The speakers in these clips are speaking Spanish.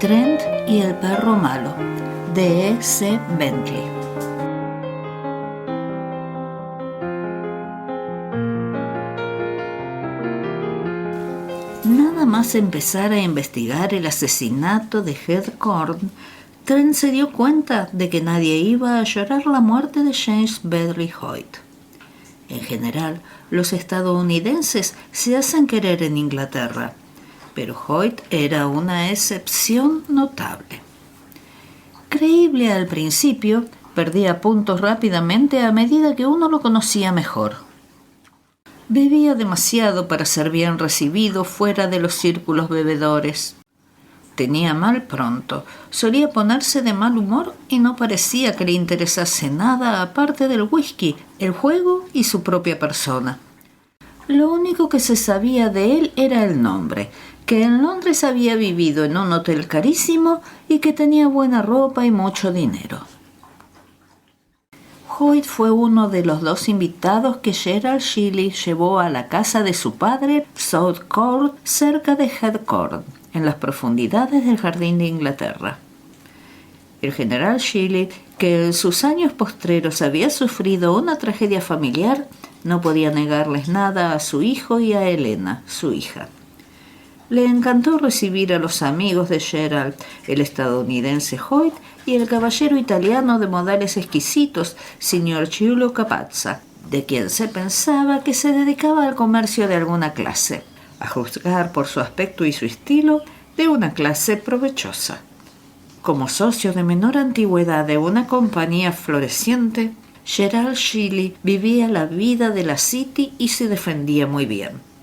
Trent y el perro malo, de E.C. Bentley. Nada más empezar a investigar el asesinato de Heath Corn, Trent se dio cuenta de que nadie iba a llorar la muerte de James Beverly Hoyt. En general, los estadounidenses se hacen querer en Inglaterra, pero Hoyt era una excepción notable. Creíble al principio, perdía puntos rápidamente a medida que uno lo conocía mejor. Bebía demasiado para ser bien recibido fuera de los círculos bebedores. Tenía mal pronto, solía ponerse de mal humor y no parecía que le interesase nada aparte del whisky, el juego y su propia persona. Lo único que se sabía de él era el nombre, que en Londres había vivido en un hotel carísimo y que tenía buena ropa y mucho dinero. Hoyt fue uno de los 2 invitados que Gerald Shelley llevó a la casa de su padre, South Court, cerca de Heath Corn, en las profundidades del Jardín de Inglaterra. El general Shelley, que en sus años postreros había sufrido una tragedia familiar, no podía negarles nada a su hijo y a Helena, su hija. Le encantó recibir a los amigos de Gerald, el estadounidense Hoyt y el caballero italiano de modales exquisitos, signor Giulio Capazza, de quien se pensaba que se dedicaba al comercio de alguna clase, a juzgar por su aspecto y su estilo, de una clase provechosa. Como socio de menor antigüedad de una compañía floreciente, Gerald Shelley vivía la vida de la City y se defendía muy bien.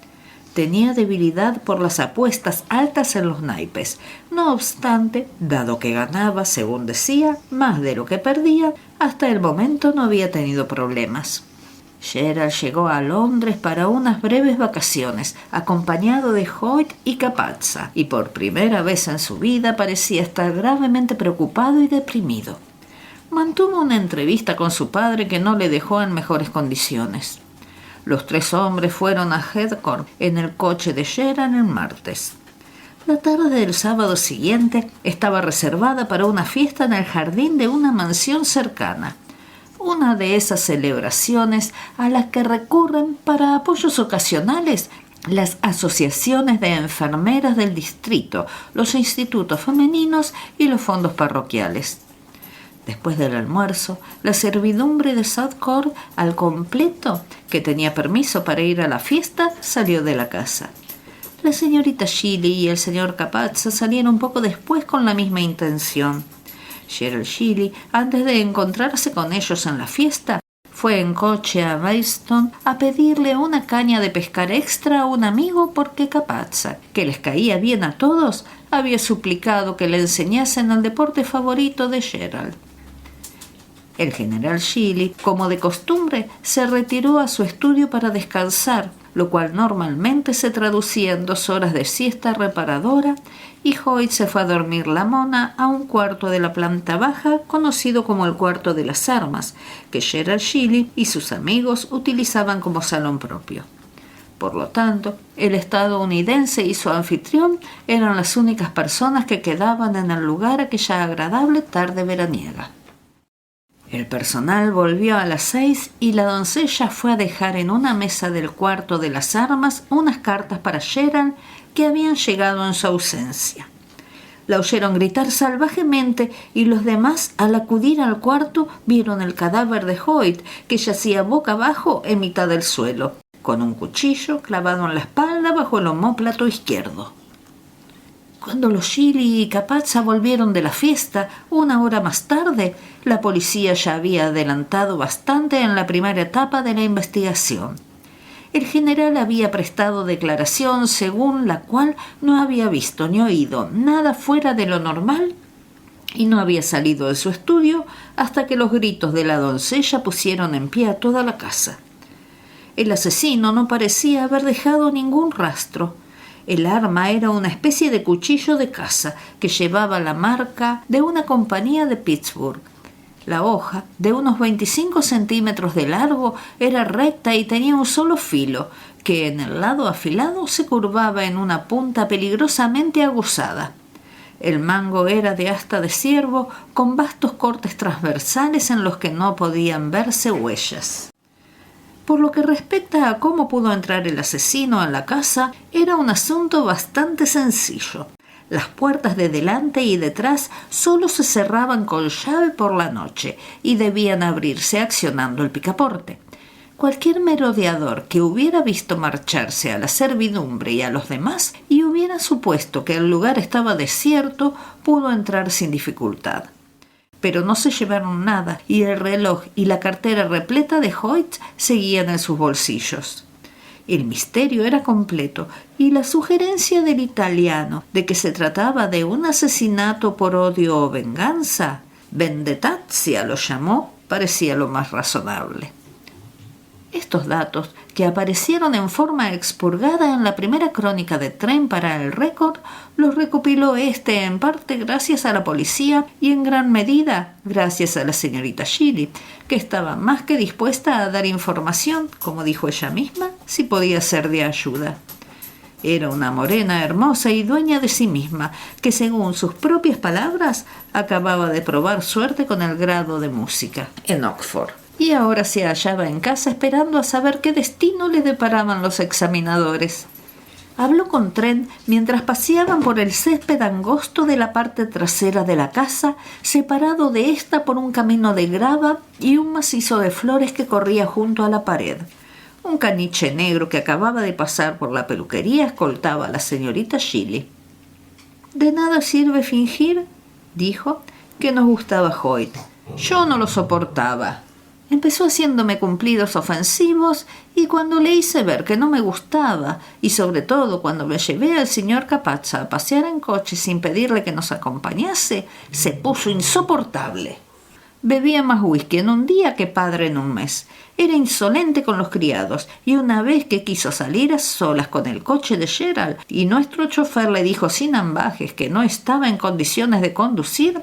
Tenía debilidad por las apuestas altas en los naipes. No obstante, dado que ganaba, según decía, más de lo que perdía, hasta el momento no había tenido problemas. Gerald llegó a Londres para unas breves vacaciones, acompañado de Hoyt y Capazza, y por primera vez en su vida parecía estar gravemente preocupado y deprimido. Mantuvo una entrevista con su padre que no le dejó en mejores condiciones. Los 3 hombres fueron a Heath Corn en el coche de Gerald el martes. La tarde del sábado siguiente estaba reservada para una fiesta en el jardín de una mansión cercana, una de esas celebraciones a las que recurren para apoyos ocasionales las asociaciones de enfermeras del distrito, los institutos femeninos y los fondos parroquiales. Después del almuerzo, la servidumbre de South Court, al completo, que tenía permiso para ir a la fiesta, salió de la casa. La señorita Shelley y el señor Capazza salieron poco después con la misma intención. Gerald Shelley, antes de encontrarse con ellos en la fiesta, fue en coche a Maidstone a pedirle una caña de pescar extra a un amigo porque Capazza, que les caía bien a todos, había suplicado que le enseñasen el deporte favorito de Gerald. El general Shelley, como de costumbre, se retiró a su estudio para descansar, lo cual normalmente se traducía en 2 horas de siesta reparadora, y Hoyt se fue a dormir la mona a un cuarto de la planta baja conocido como el cuarto de las armas, que Gerald Shelley y sus amigos utilizaban como salón propio. Por lo tanto, el estadounidense y su anfitrión eran las únicas personas que quedaban en el lugar aquella agradable tarde veraniega. El personal volvió a las 6 y la doncella fue a dejar en una mesa del cuarto de las armas unas cartas para Gerald que habían llegado en su ausencia. La oyeron gritar salvajemente y los demás, al acudir al cuarto, vieron el cadáver de Hoyt, que yacía boca abajo en mitad del suelo, con un cuchillo clavado en la espalda bajo el omóplato izquierdo. Cuando los Shelley y Capazza volvieron de la fiesta, 1 hora más tarde, la policía ya había adelantado bastante en la primera etapa de la investigación. El general había prestado declaración según la cual no había visto ni oído nada fuera de lo normal y no había salido de su estudio hasta que los gritos de la doncella pusieron en pie a toda la casa. El asesino no parecía haber dejado ningún rastro. El arma era una especie de cuchillo de caza que llevaba la marca de una compañía de Pittsburgh. La hoja, de unos 25 centímetros de largo, era recta y tenía un solo filo, que en el lado afilado se curvaba en una punta peligrosamente aguzada. El mango era de asta de ciervo, con vastos cortes transversales en los que no podían verse huellas. Por lo que respecta a cómo pudo entrar el asesino en la casa, era un asunto bastante sencillo. Las puertas de delante y detrás solo se cerraban con llave por la noche y debían abrirse accionando el picaporte. Cualquier merodeador que hubiera visto marcharse a la servidumbre y a los demás y hubiera supuesto que el lugar estaba desierto, pudo entrar sin dificultad. Pero no se llevaron nada y el reloj y la cartera repleta de Hoyt seguían en sus bolsillos. El misterio era completo y la sugerencia del italiano de que se trataba de un asesinato por odio o venganza, vendetazia lo llamó, parecía lo más razonable. Estos datos, que aparecieron en forma expurgada en la primera crónica de Trent para el Récord, los recopiló en parte gracias a la policía y en gran medida gracias a la señorita Shelley, que estaba más que dispuesta a dar información, como dijo ella misma, si podía ser de ayuda. Era una morena hermosa y dueña de sí misma, que según sus propias palabras acababa de probar suerte con el grado de música en Oxford. Y ahora se hallaba en casa esperando a saber qué destino le deparaban los examinadores. Habló con Trent mientras paseaban por el césped angosto de la parte trasera de la casa, separado de ésta por un camino de grava y un macizo de flores que corría junto a la pared. Un caniche negro que acababa de pasar por la peluquería escoltaba a la señorita Shelley. «De nada sirve fingir», dijo, «que nos gustaba Hoyt. Yo no lo soportaba. Empezó haciéndome cumplidos ofensivos y cuando le hice ver que no me gustaba, y sobre todo cuando me llevé al señor Capazza a pasear en coche sin pedirle que nos acompañase, se puso insoportable. Bebía más whisky en un día que padre en un mes. Era insolente con los criados y una vez que quiso salir a solas con el coche de Gerald y nuestro chofer le dijo sin ambajes que no estaba en condiciones de conducir,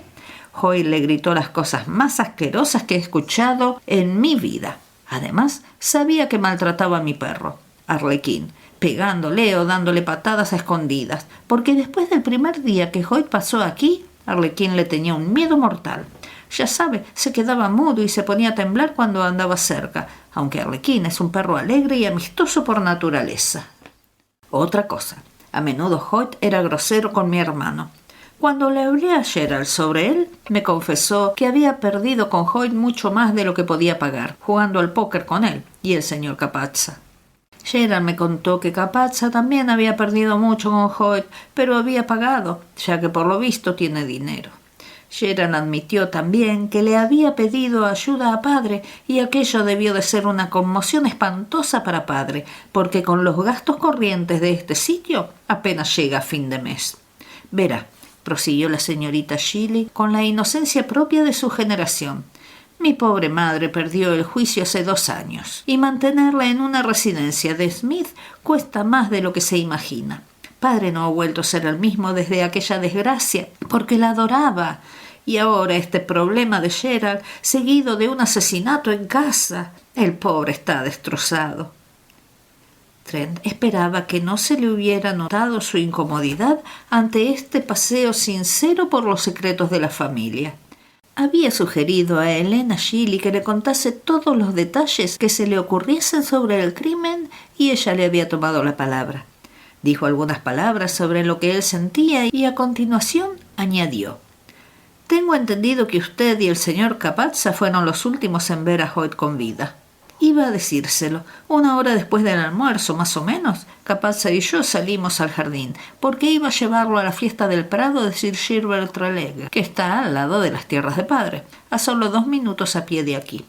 Hoyt le gritó las cosas más asquerosas que he escuchado en mi vida. Además, sabía que maltrataba a mi perro, Arlequín, pegándole o dándole patadas a escondidas, porque después del primer día que Hoyt pasó aquí, Arlequín le tenía un miedo mortal. Ya sabe, se quedaba mudo y se ponía a temblar cuando andaba cerca, aunque Arlequín es un perro alegre y amistoso por naturaleza. Otra cosa, a menudo Hoyt era grosero con mi hermano. Cuando le hablé a Gerald sobre él, me confesó que había perdido con Hoyt mucho más de lo que podía pagar, jugando al póker con él y el señor Capazza. Gerald me contó que Capazza también había perdido mucho con Hoyt, pero había pagado, ya que por lo visto tiene dinero. Gerald admitió también que le había pedido ayuda a padre y aquello debió de ser una conmoción espantosa para padre, porque con los gastos corrientes de este sitio apenas llega a fin de mes. Verá, prosiguió la señorita Shelley con la inocencia propia de su generación. Mi pobre madre perdió el juicio hace 2 años y mantenerla en una residencia de Smith cuesta más de lo que se imagina. Padre no ha vuelto a ser el mismo desde aquella desgracia porque la adoraba. Y ahora este problema de Gerald, seguido de un asesinato en casa. El pobre está destrozado. Trent esperaba que no se le hubiera notado su incomodidad ante este paseo sincero por los secretos de la familia. Había sugerido a Helena Shelley que le contase todos los detalles que se le ocurriesen sobre el crimen y ella le había tomado la palabra. Dijo algunas palabras sobre lo que él sentía y a continuación añadió: «Tengo entendido que usted y el señor Capazza fueron los últimos en ver a Hoyt con vida». Iba a decírselo. 1 hora después del almuerzo, más o menos, Capazza y yo salimos al jardín, porque iba a llevarlo a la fiesta del Prado de Sir Gilbert Treleague, que está al lado de las tierras de padre, a solo 2 minutos a pie de aquí.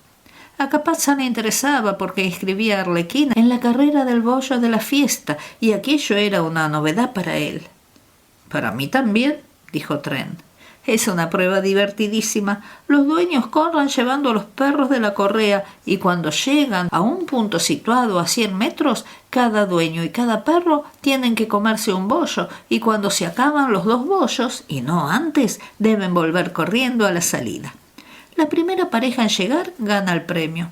A Capazza le interesaba porque inscribía a Arlequín en la carrera del bollo de la fiesta, y aquello era una novedad para él. «Para mí también», dijo Trent. «Es una prueba divertidísima. Los dueños corren llevando a los perros de la correa y cuando llegan a un punto situado a 100 metros, cada dueño y cada perro tienen que comerse un bollo y cuando se acaban los 2 bollos, y no antes, deben volver corriendo a la salida. La primera pareja en llegar gana el premio.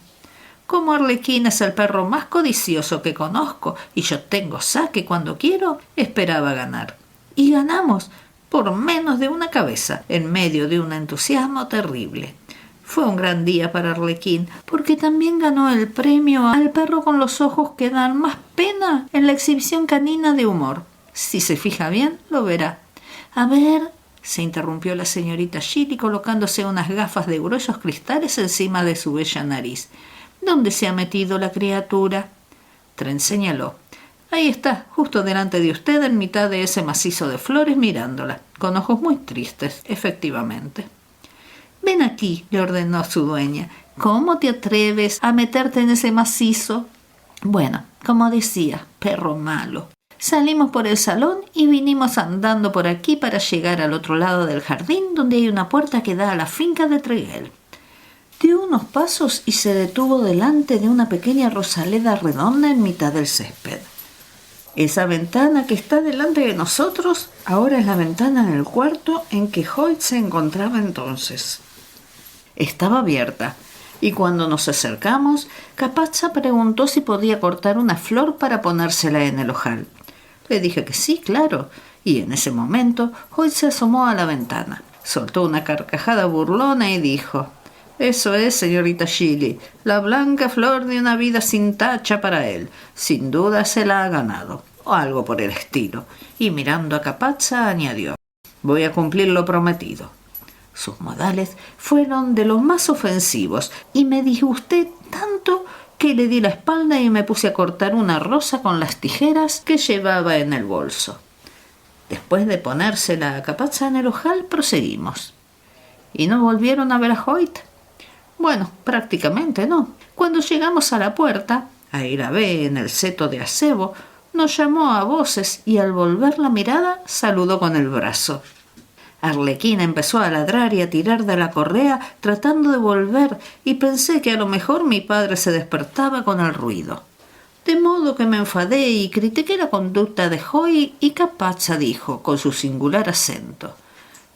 Como Arlequín es el perro más codicioso que conozco y yo tengo saque cuando quiero, esperaba ganar. Y ganamos. por menos de una cabeza, en medio de un entusiasmo terrible. Fue un gran día para Arlequín, porque también ganó el premio al perro con los ojos que dan más pena en la exhibición canina de humor. Si se fija bien, lo verá. A ver, se interrumpió la señorita Chili colocándose unas gafas de gruesos cristales encima de su bella nariz. ¿Dónde se ha metido la criatura? Tren señaló. Ahí está, justo delante de usted, en mitad de ese macizo de flores, mirándola, con ojos muy tristes, efectivamente. Ven aquí, le ordenó su dueña. ¿Cómo te atreves a meterte en ese macizo? Bueno, como decía, perro malo. Salimos por el salón y vinimos andando por aquí para llegar al otro lado del jardín, donde hay una puerta que da a la finca de Tregel. Dio unos pasos y se detuvo delante de una pequeña rosaleda redonda en mitad del césped. Esa ventana que está delante de nosotros ahora es la ventana del cuarto en que Hoyt se encontraba entonces. Estaba abierta, y cuando nos acercamos, Capazza preguntó si podía cortar una flor para ponérsela en el ojal. Le dije que sí, claro, y en ese momento Hoyt se asomó a la ventana, soltó una carcajada burlona y dijo: «Eso es, señorita Chili, la blanca flor de una vida sin tacha para él. Sin duda se la ha ganado», o algo por el estilo, y mirando a Capazza añadió: «Voy a cumplir lo prometido». Sus modales fueron de los más ofensivos y me disgusté tanto que le di la espalda y me puse a cortar una rosa con las tijeras que llevaba en el bolso. Después de ponérsela a Capazza en el ojal, proseguimos. ¿Y no volvieron a ver a Hoyt? Bueno, prácticamente no. Cuando llegamos a la puerta, ahí la ve en el seto de acebo, nos llamó a voces y al volver la mirada saludó con el brazo. Arlequín empezó a ladrar y a tirar de la correa tratando de volver, y pensé que a lo mejor mi padre se despertaba con el ruido. De modo que me enfadé y critiqué la conducta de Hoyt, y Capazza dijo, con su singular acento: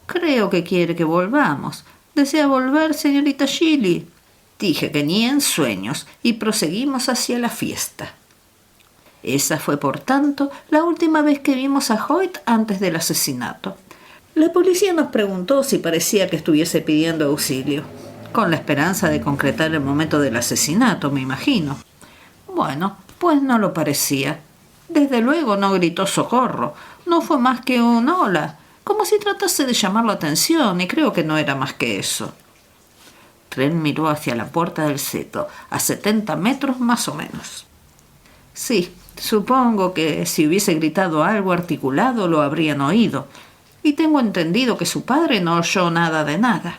«Creo que quiere que volvamos. ¿Desea volver, señorita Chili?» Dije que ni en sueños, y proseguimos hacia la fiesta. Esa fue, por tanto, la última vez que vimos a Hoyt antes del asesinato. La policía nos preguntó si parecía que estuviese pidiendo auxilio, con la esperanza de concretar el momento del asesinato, me imagino. Bueno, pues no lo parecía. Desde luego no gritó socorro, no fue más que un hola, como si tratase de llamar la atención, y creo que no era más que eso. Tren miró hacia la puerta del seto, a 70 metros más o menos. Sí, supongo que si hubiese gritado algo articulado lo habrían oído, y tengo entendido que su padre no oyó nada de nada.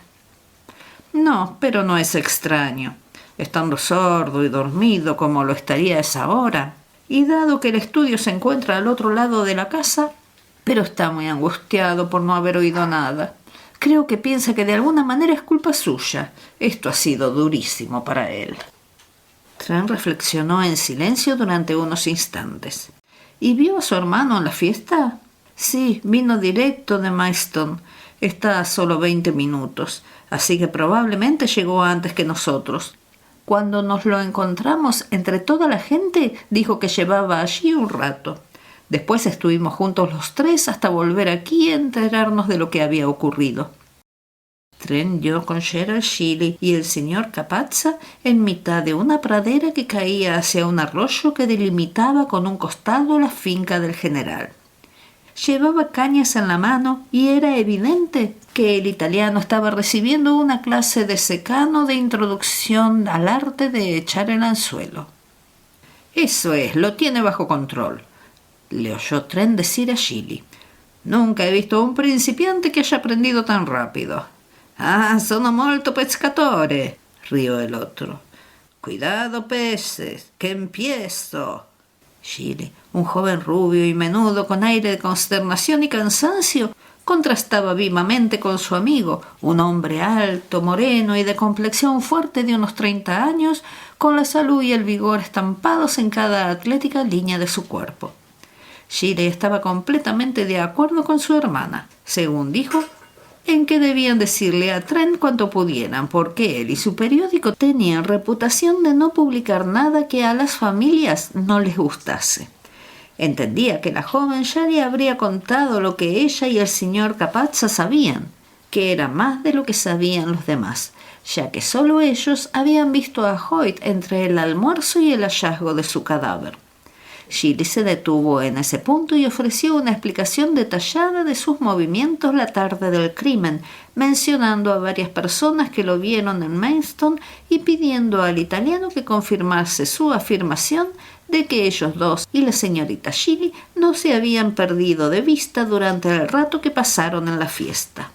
No, pero no es extraño, estando sordo y dormido como lo estaría a esa hora, y dado que el estudio se encuentra al otro lado de la casa, pero está muy angustiado por no haber oído nada. Creo que piensa que de alguna manera es culpa suya. Esto ha sido durísimo para él». Tren reflexionó en silencio durante unos instantes. «¿Y vio a su hermano en la fiesta?» «Sí, vino directo de Maidstone. Está a solo 20 minutos, así que probablemente llegó antes que nosotros. Cuando nos lo encontramos entre toda la gente, dijo que llevaba allí un rato. Después estuvimos juntos los tres hasta volver aquí a enterarnos de lo que había ocurrido». Tren dio con Gerald Chili y el señor Capazza en mitad de una pradera que caía hacia un arroyo que delimitaba con un costado la finca del general. Llevaba cañas en la mano y era evidente que el italiano estaba recibiendo una clase de secano de introducción al arte de echar el anzuelo. «Eso es, lo tiene bajo control», le oyó Tren decir a Chili. «Nunca he visto a un principiante que haya aprendido tan rápido». «Ah, sono molto pescatore», rió el otro. «Cuidado, peces, que empiezo». Chili, un joven rubio y menudo con aire de consternación y cansancio, contrastaba vivamente con su amigo, un hombre alto, moreno y de complexión fuerte de unos 30 años, con la salud y el vigor estampados en cada atlética línea de su cuerpo. Chili estaba completamente de acuerdo con su hermana, según dijo, en que debían decirle a Tren cuanto pudieran, porque él y su periódico tenían reputación de no publicar nada que a las familias no les gustase. Entendía que la joven ya le habría contado lo que ella y el señor Capazza sabían, que era más de lo que sabían los demás, ya que solo ellos habían visto a Hoyt entre el almuerzo y el hallazgo de su cadáver. Shirley se detuvo en ese punto y ofreció una explicación detallada de sus movimientos la tarde del crimen, mencionando a varias personas que lo vieron en Maidstone y pidiendo al italiano que confirmase su afirmación de que ellos dos y la señorita Shirley no se habían perdido de vista durante el rato que pasaron en la fiesta.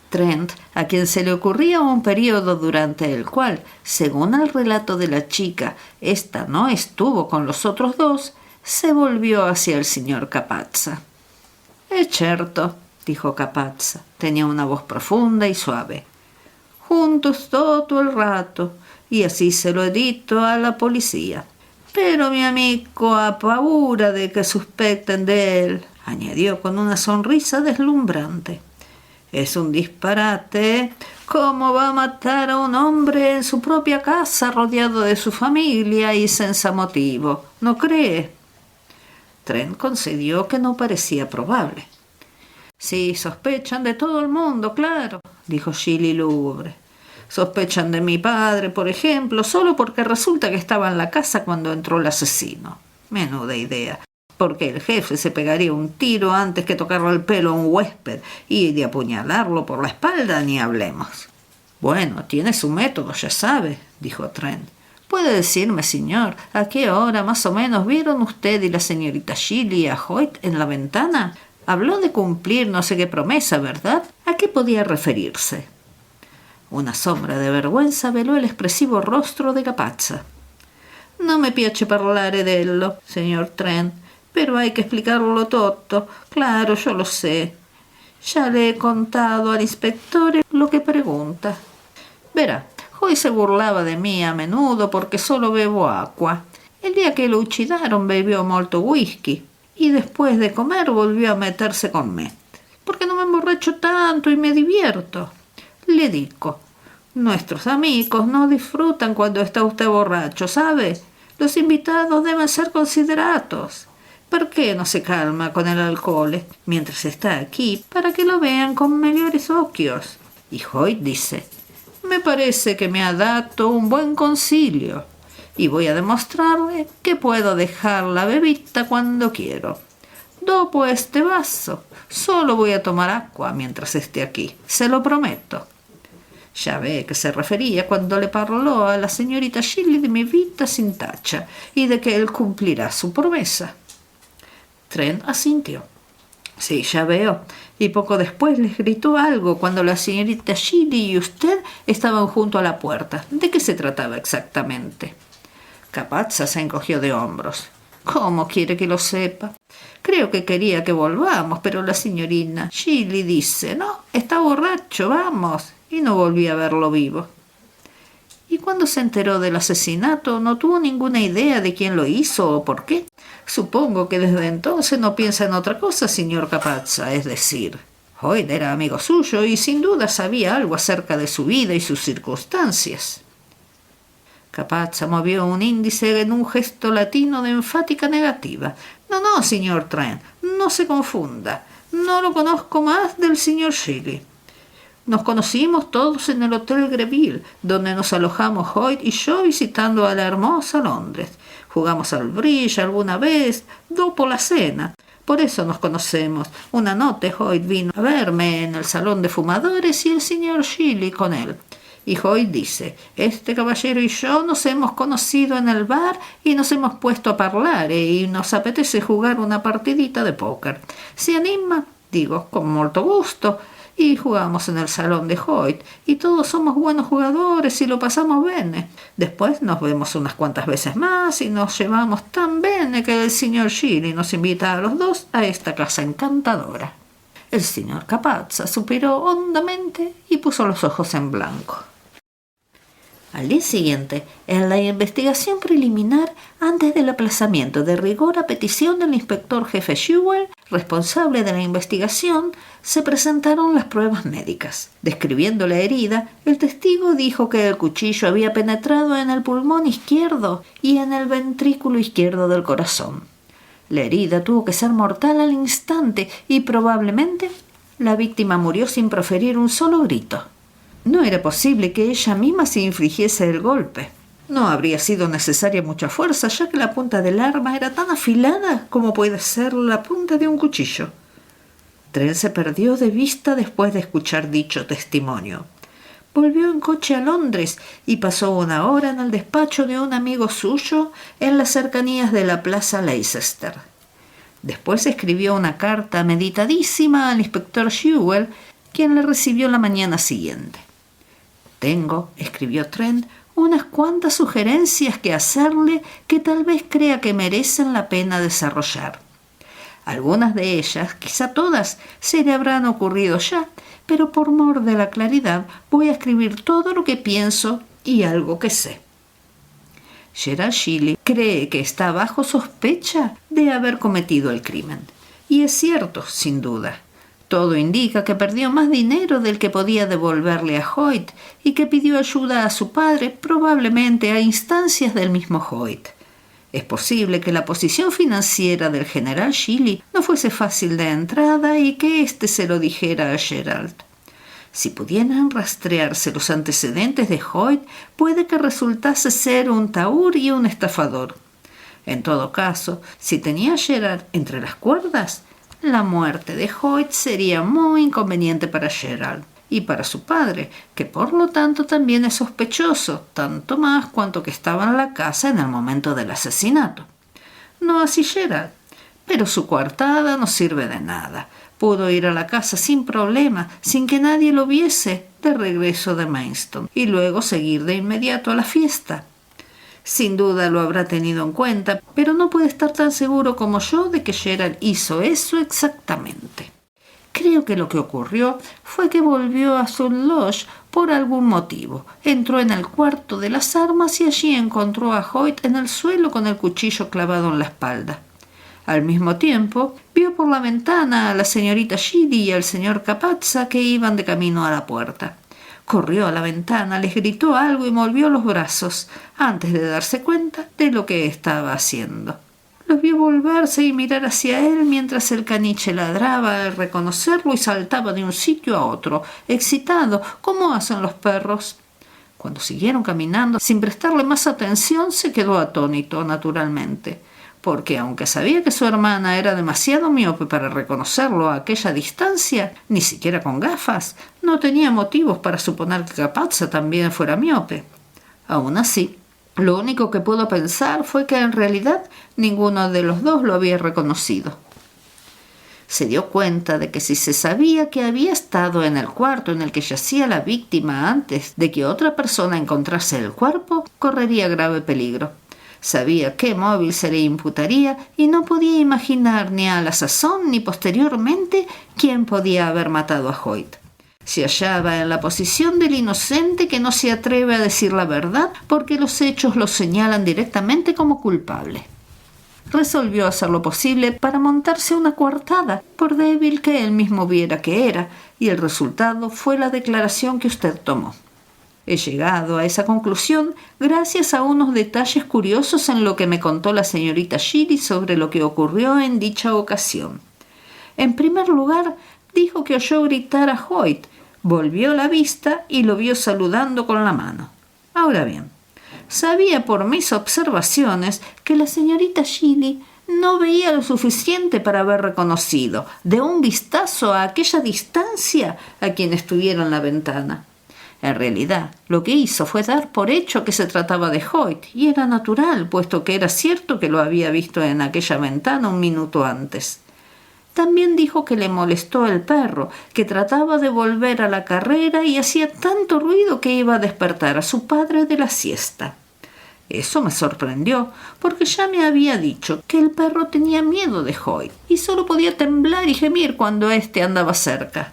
Trent, a quien se le ocurría un periodo durante el cual, según el relato de la chica, ésta no estuvo con los otros dos, se volvió hacia el señor Capazza. «Es cierto», dijo Capazza. Tenía una voz profunda y suave. «Juntos todo el rato, y así se lo he dicho a la policía. Pero mi amigo ha paura de que suspecten de él», añadió con una sonrisa deslumbrante. «Es un disparate. ¿Cómo va a matar a un hombre en su propia casa, rodeado de su familia y sin motivo? ¿No cree?» Trent concedió que no parecía probable. «Sí, sospechan de todo el mundo, claro», dijo Shirley lúgubre. «Sospechan de mi padre, por ejemplo, solo porque resulta que estaba en la casa cuando entró el asesino. Menuda idea. Porque el jefe se pegaría un tiro antes que tocarle el pelo a un huésped, y de apuñalarlo por la espalda ni hablemos». «Bueno, tiene su método, ya sabe», dijo Trent. «¿Puede decirme, señor, a qué hora más o menos vieron usted y la señorita Shirley a Hoyt en la ventana? Habló de cumplir no sé qué promesa, ¿verdad? ¿A qué podía referirse?» Una sombra de vergüenza veló el expresivo rostro de Capazza. «No me piace parlare dello, señor Trent, pero hay que explicarlo todo. Claro, yo lo sé. Ya le he contado al inspector lo que pregunta. Verá, hoy se burlaba de mí a menudo porque solo bebo agua. El día que lo uccidaron bebió molto whisky y después de comer volvió a meterse con me. Porque no me emborracho tanto y me divierto. Le digo, nuestros amigos no disfrutan cuando está usted borracho, ¿sabe? Los invitados deben ser considerados. ¿Por qué no se calma con el alcohol mientras está aquí para que lo vean con mejores ojos?» Y Hoyt dice, «Me parece que me ha dado un buen concilio y voy a demostrarle que puedo dejar la bebida cuando quiero. Dopo este vaso solo voy a tomar agua mientras esté aquí, se lo prometo». Ya ve que se refería cuando le parló a la señorita Shirley de mi vida sin tacha y de que él cumplirá su promesa. Trent asintió. «Sí, ya veo. Y poco después les gritó algo cuando la señorita Shirley y usted estaban junto a la puerta. ¿De qué se trataba exactamente?» Capazza se encogió de hombros. «¿Cómo quiere que lo sepa? Creo que quería que volvamos, pero la señorita Shirley dice, no, está borracho, vamos», y no volví a verlo vivo. «¿Y cuando se enteró del asesinato no tuvo ninguna idea de quién lo hizo o por qué? Supongo que desde entonces no piensa en otra cosa, señor Capazza, es decir, Hoyt era amigo suyo y sin duda sabía algo acerca de su vida y sus circunstancias». Capazza movió un índice en un gesto latino de enfática negativa. No, señor Trent, no se confunda. No lo conozco más del señor Shirley. Nos conocimos todos en el Hotel Greville, donde nos alojamos Hoyt y yo visitando a la hermosa Londres. Jugamos al bridge alguna vez, dopo la cena. Por eso nos conocemos. Una noche Hoyt vino a verme en el salón de fumadores y el señor Shirley con él. Y Hoyt dice, este caballero y yo nos hemos conocido en el bar y nos hemos puesto a hablar y nos apetece jugar una partidita de póker. ¿Se anima? Digo, con molto gusto. Y jugamos en el salón de Hoyt, y todos somos buenos jugadores y lo pasamos bien. Después nos vemos unas cuantas veces más y nos llevamos tan bien que el señor Shirley nos invita a los dos a esta casa encantadora». El señor Capazza suspiró hondamente y puso los ojos en blanco. Al día siguiente, en la investigación preliminar, antes del aplazamiento de rigor a petición del inspector jefe Sewell, responsable de la investigación, se presentaron las pruebas médicas. Describiendo la herida, el testigo dijo que el cuchillo había penetrado en el pulmón izquierdo y en el ventrículo izquierdo del corazón. La herida tuvo que ser mortal al instante y probablemente la víctima murió sin proferir un solo grito. No era posible que ella misma se infligiese el golpe. No habría sido necesaria mucha fuerza, ya que la punta del arma era tan afilada como puede ser la punta de un cuchillo. Trent se perdió de vista después de escuchar dicho testimonio. Volvió en coche a Londres y pasó una hora en el despacho de un amigo suyo en las cercanías de la Plaza Leicester. Después escribió una carta meditadísima al inspector Sewell, quien le recibió la mañana siguiente. «Tengo», escribió Trent, «unas cuantas sugerencias que hacerle que tal vez crea que merecen la pena desarrollar. Algunas de ellas, quizá todas, se le habrán ocurrido ya, pero por mor de la claridad voy a escribir todo lo que pienso y algo que sé». Gerald Shelley cree que está bajo sospecha de haber cometido el crimen. Y es cierto, sin duda. Todo indica que perdió más dinero del que podía devolverle a Hoyt y que pidió ayuda a su padre, probablemente a instancias del mismo Hoyt. Es posible que la posición financiera del general Shelley no fuese fácil de entrada y que éste se lo dijera a Gerald. Si pudieran rastrearse los antecedentes de Hoyt, puede que resultase ser un tahúr y un estafador. En todo caso, si tenía a Gerald entre las cuerdas, la muerte de Hoyt sería muy inconveniente para Gerald y para su padre, que por lo tanto también es sospechoso, tanto más cuanto que estaba en la casa en el momento del asesinato. No así Gerald, pero su coartada no sirve de nada. Pudo ir a la casa sin problema, sin que nadie lo viese, de regreso de Maidstone, y luego seguir de inmediato a la fiesta. Sin duda lo habrá tenido en cuenta, pero no puede estar tan seguro como yo de que Gerald hizo eso exactamente. Creo que lo que ocurrió fue que volvió a Sut Lodge por algún motivo. Entró en el cuarto de las armas y allí encontró a Hoyt en el suelo con el cuchillo clavado en la espalda. Al mismo tiempo, vio por la ventana a la señorita Shelley y al señor Capazza que iban de camino a la puerta. Corrió a la ventana, les gritó algo y movió los brazos, antes de darse cuenta de lo que estaba haciendo. Los vio volverse y mirar hacia él mientras el caniche ladraba al reconocerlo y saltaba de un sitio a otro, excitado, como hacen los perros. Cuando siguieron caminando, sin prestarle más atención, se quedó atónito, naturalmente, porque aunque sabía que su hermana era demasiado miope para reconocerlo a aquella distancia, ni siquiera con gafas, no tenía motivos para suponer que Capazza también fuera miope. Aún así, lo único que pudo pensar fue que en realidad ninguno de los dos lo había reconocido. Se dio cuenta de que si se sabía que había estado en el cuarto en el que yacía la víctima antes de que otra persona encontrase el cuerpo, correría grave peligro. Sabía qué móvil se le imputaría y no podía imaginar ni a la sazón ni posteriormente quién podía haber matado a Hoyt. Se hallaba en la posición del inocente que no se atreve a decir la verdad porque los hechos lo señalan directamente como culpable. Resolvió hacer lo posible para montarse una coartada, por débil que él mismo viera que era, y el resultado fue la declaración que usted tomó. He llegado a esa conclusión gracias a unos detalles curiosos en lo que me contó la señorita Shelley sobre lo que ocurrió en dicha ocasión. En primer lugar, dijo que oyó gritar a Hoyt, volvió la vista y lo vio saludando con la mano. Ahora bien, sabía por mis observaciones que la señorita Shelley no veía lo suficiente para haber reconocido, de un vistazo a aquella distancia, a quien estuviera en la ventana. En realidad, lo que hizo fue dar por hecho que se trataba de Hoyt, y era natural, puesto que era cierto que lo había visto en aquella ventana un minuto antes. También dijo que le molestó el perro, que trataba de volver a la carrera y hacía tanto ruido que iba a despertar a su padre de la siesta. Eso me sorprendió, porque ya me había dicho que el perro tenía miedo de Hoyt y solo podía temblar y gemir cuando éste andaba cerca.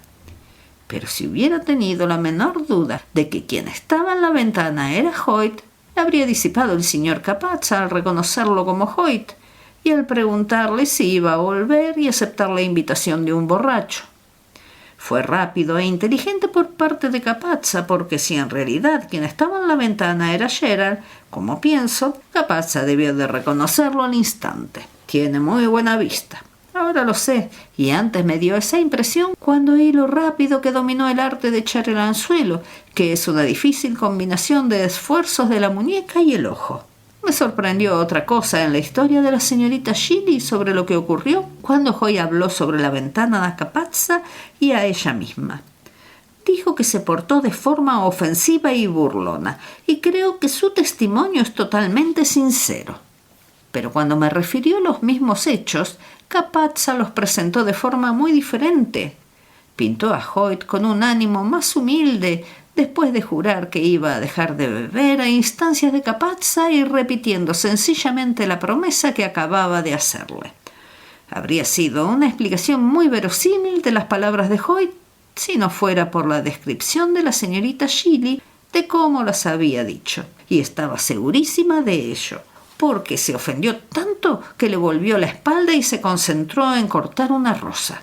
Pero si hubiera tenido la menor duda de que quien estaba en la ventana era Hoyt, habría disipado el señor Capazza al reconocerlo como Hoyt y al preguntarle si iba a volver y aceptar la invitación de un borracho. Fue rápido e inteligente por parte de Capazza, porque si en realidad quien estaba en la ventana era Gerald, como pienso, Capazza debió de reconocerlo al instante. Tiene muy buena vista. Ahora lo sé, y antes me dio esa impresión cuando oí lo rápido que dominó el arte de echar el anzuelo, que es una difícil combinación de esfuerzos de la muñeca y el ojo. Me sorprendió otra cosa en la historia de la señorita Shelley sobre lo que ocurrió cuando Hoyt habló sobre la ventana a Capazza y a ella misma. Dijo que se portó de forma ofensiva y burlona, y creo que su testimonio es totalmente sincero. Pero cuando me refirió los mismos hechos, Capazza los presentó de forma muy diferente. Pintó a Hoyt con un ánimo más humilde, después de jurar que iba a dejar de beber a instancias de Capazza y repitiendo sencillamente la promesa que acababa de hacerle. Habría sido una explicación muy verosímil de las palabras de Hoyt si no fuera por la descripción de la señorita Shelley de cómo las había dicho, y estaba segurísima de ello, porque se ofendió tanto que le volvió la espalda y se concentró en cortar una rosa.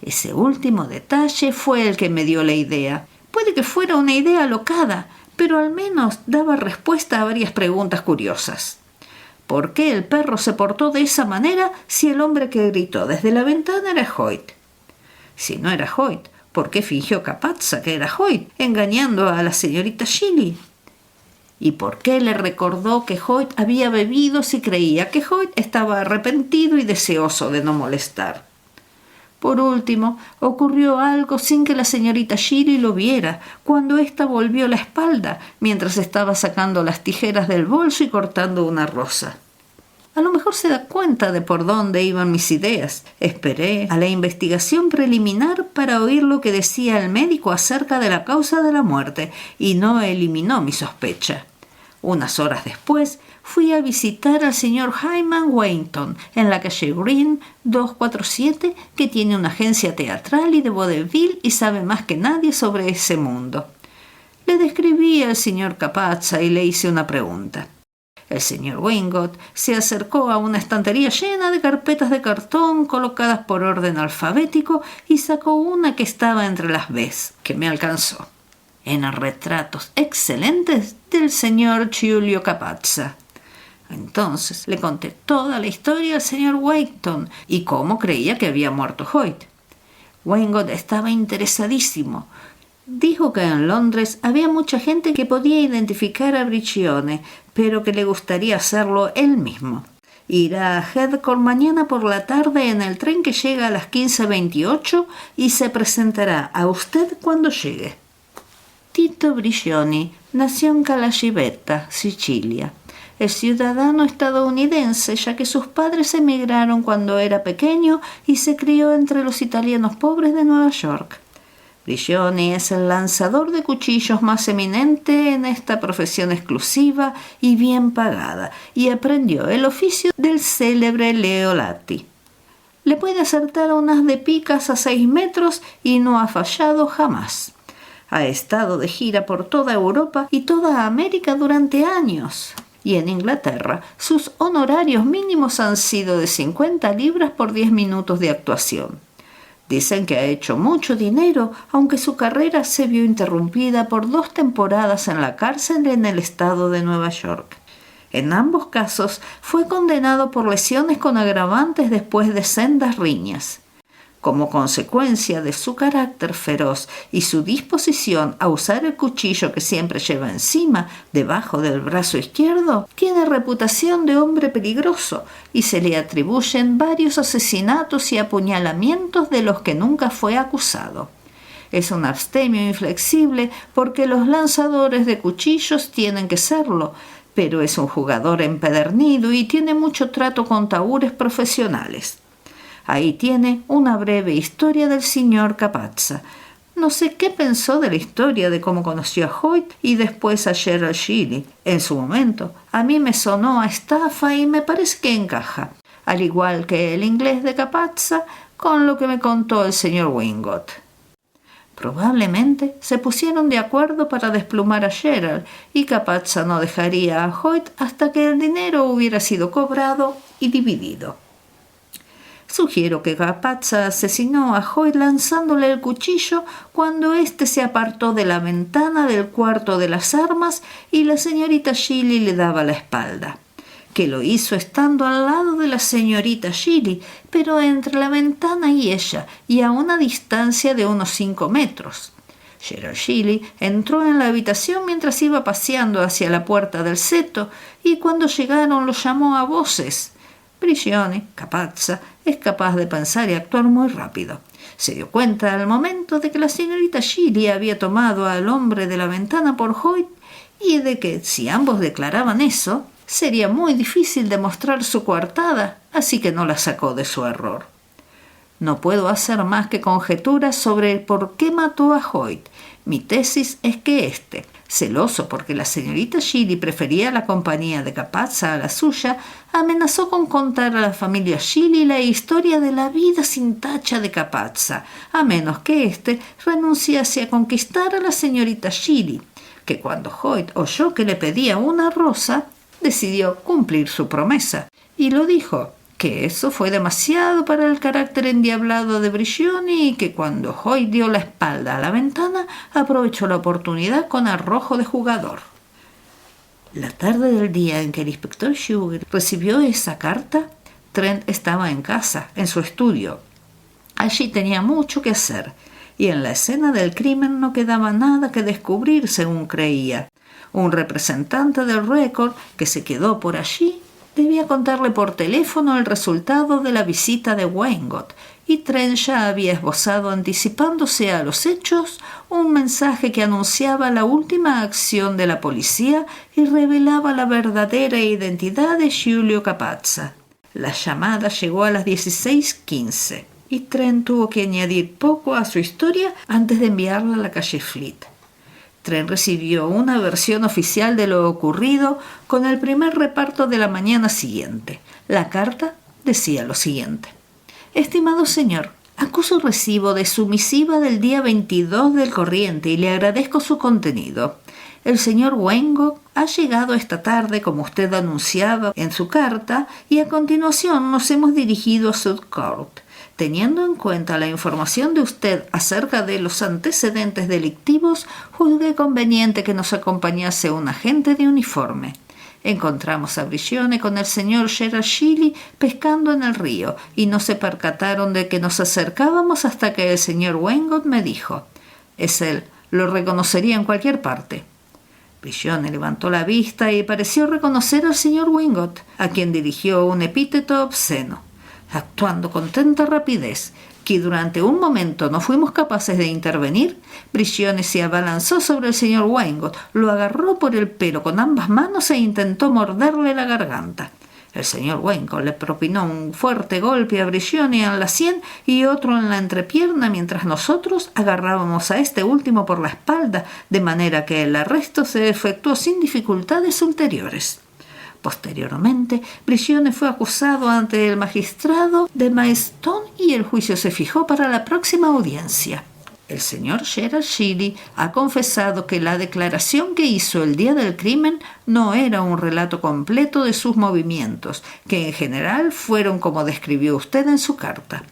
Ese último detalle fue el que me dio la idea. Puede que fuera una idea alocada, pero al menos daba respuesta a varias preguntas curiosas. ¿Por qué el perro se portó de esa manera si el hombre que gritó desde la ventana era Hoyt? Si no era Hoyt, ¿por qué fingió Capazza que era Hoyt, engañando a la señorita Shelley? ¿Y por qué le recordó que Hoyt había bebido si creía que Hoyt estaba arrepentido y deseoso de no molestar? Por último, ocurrió algo sin que la señorita Shelley lo viera, cuando ésta volvió la espalda mientras estaba sacando las tijeras del bolso y cortando una rosa. A lo mejor se da cuenta de por dónde iban mis ideas. Esperé a la investigación preliminar para oír lo que decía el médico acerca de la causa de la muerte y no eliminó mi sospecha. Unas horas después fui a visitar al señor Hyman Weinton en la calle Green 247, que tiene una agencia teatral y de vodevil y sabe más que nadie sobre ese mundo. Le describí al señor Capazza y le hice una pregunta. El señor Wingott se acercó a una estantería llena de carpetas de cartón colocadas por orden alfabético y sacó una que estaba entre las Bs, que me alcanzó. Eran retratos excelentes del señor Giulio Capazza. Entonces le conté toda la historia al señor Weinton y cómo creía que había muerto Hoyt. Wingott estaba interesadísimo. Dijo que en Londres había mucha gente que podía identificar a Briccione, pero que le gustaría hacerlo él mismo. Irá a Heathcote mañana por la tarde en el tren que llega a las 15:28 y se presentará a usted cuando llegue. Tito Briccioni nació en Cala Gibetta, Sicilia. Es ciudadano estadounidense, ya que sus padres emigraron cuando era pequeño y se crió entre los italianos pobres de Nueva York. Briccioni es el lanzador de cuchillos más eminente en esta profesión exclusiva y bien pagada, y aprendió el oficio del célebre Leo Latti. Le puede acertar un haz de picas a 6 metros y no ha fallado jamás. Ha estado de gira por toda Europa y toda América durante años. Y en Inglaterra sus honorarios mínimos han sido de 50 libras por 10 minutos de actuación. Dicen que ha hecho mucho dinero, aunque su carrera se vio interrumpida por 2 temporadas en la cárcel en el estado de Nueva York. En ambos casos fue condenado por lesiones con agravantes después de sendas riñas. Como consecuencia de su carácter feroz y su disposición a usar el cuchillo que siempre lleva encima, debajo del brazo izquierdo, tiene reputación de hombre peligroso y se le atribuyen varios asesinatos y apuñalamientos de los que nunca fue acusado. Es un abstemio inflexible porque los lanzadores de cuchillos tienen que serlo, pero es un jugador empedernido y tiene mucho trato con tahúres profesionales. Ahí tiene una breve historia del señor Capazza. No sé qué pensó de la historia de cómo conoció a Hoyt y después a Gerald Shelley. En su momento, a mí me sonó a estafa y me parece que encaja, al igual que el inglés de Capazza, con lo que me contó el señor Wingott. Probablemente se pusieron de acuerdo para desplumar a Gerald y Capazza no dejaría a Hoyt hasta que el dinero hubiera sido cobrado y dividido. Sugiero que Capazza asesinó a Hoyt lanzándole el cuchillo cuando éste se apartó de la ventana del cuarto de las armas y la señorita Shelley le daba la espalda. que lo hizo estando al lado de la señorita Shirley, pero entre la ventana y ella, y a una distancia de unos 5 metros. Gerald Shirley entró en la habitación mientras iba paseando hacia la puerta del seto, y cuando llegaron lo llamó a voces. Brigione, Capazza, es capaz de pensar y actuar muy rápido. Se dio cuenta al momento de que la señorita Shirley había tomado al hombre de la ventana por Hoyt y de que, si ambos declaraban eso, sería muy difícil demostrar su coartada, así que no la sacó de su error. No puedo hacer más que conjeturas sobre el por qué mató a Hoyt. Mi tesis es que celoso porque la señorita Shirley prefería la compañía de Capazza a la suya, amenazó con contar a la familia Shirley la historia de la vida sin tacha de Capazza, a menos que renunciase a conquistar a la señorita Shirley, que cuando Hoyt oyó que le pedía una rosa, decidió cumplir su promesa, y lo dijo, que eso fue demasiado para el carácter endiablado de Brigione y que cuando Hoyt dio la espalda a la ventana, aprovechó la oportunidad con arrojo de jugador. La tarde del día en que el inspector Sugar recibió esa carta, Trent estaba en casa, en su estudio. Allí tenía mucho que hacer, y en la escena del crimen no quedaba nada que descubrir, según creía. Un representante del Record, que se quedó por allí, debía contarle por teléfono el resultado de la visita de Weingot, y Trent ya había esbozado, anticipándose a los hechos, un mensaje que anunciaba la última acción de la policía y revelaba la verdadera identidad de Giulio Capazza. La llamada llegó a las 16:15 y Trent tuvo que añadir poco a su historia antes de enviarla a la calle Fleet. Trent recibió una versión oficial de lo ocurrido con el primer reparto de la mañana siguiente. La carta decía lo siguiente: Estimado señor, acuso recibo de su misiva del día 22 del corriente y le agradezco su contenido. El señor Weingot ha llegado esta tarde, como usted anunciaba en su carta, y a continuación nos hemos dirigido a South Court. Teniendo en cuenta la información de usted acerca de los antecedentes delictivos, juzgué conveniente que nos acompañase un agente de uniforme. Encontramos a Brigione con el señor Gerald Shirley pescando en el río y no se percataron de que nos acercábamos hasta que el señor Weingot me dijo: «Es él, lo reconocería en cualquier parte». Brigione levantó la vista y pareció reconocer al señor Weingot, a quien dirigió un epíteto obsceno. Actuando con tanta rapidez que durante un momento no fuimos capaces de intervenir, Brigione se abalanzó sobre el señor Weingot, lo agarró por el pelo con ambas manos e intentó morderle la garganta. El señor Weingot le propinó un fuerte golpe a Brigione en la sien y otro en la entrepierna, mientras nosotros agarrábamos a este último por la espalda, de manera que el arresto se efectuó sin dificultades ulteriores. Posteriormente, Brigione fue acusado ante el magistrado de Maidstone y el juicio se fijó para la próxima audiencia. El señor Gerald Shirley ha confesado que la declaración que hizo el día del crimen no era un relato completo de sus movimientos, que en general fueron como describió usted en su carta.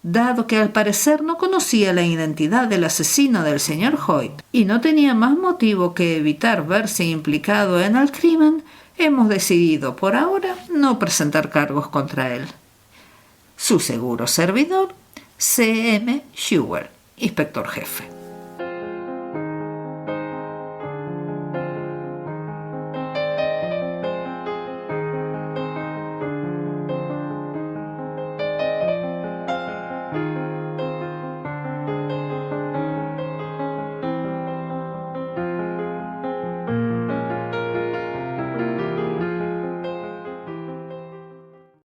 Dado que al parecer no conocía la identidad del asesino del señor Hoyt y no tenía más motivo que evitar verse implicado en el crimen, hemos decidido por ahora no presentar cargos contra él. Su seguro servidor, C.M. Sewell, Inspector Jefe.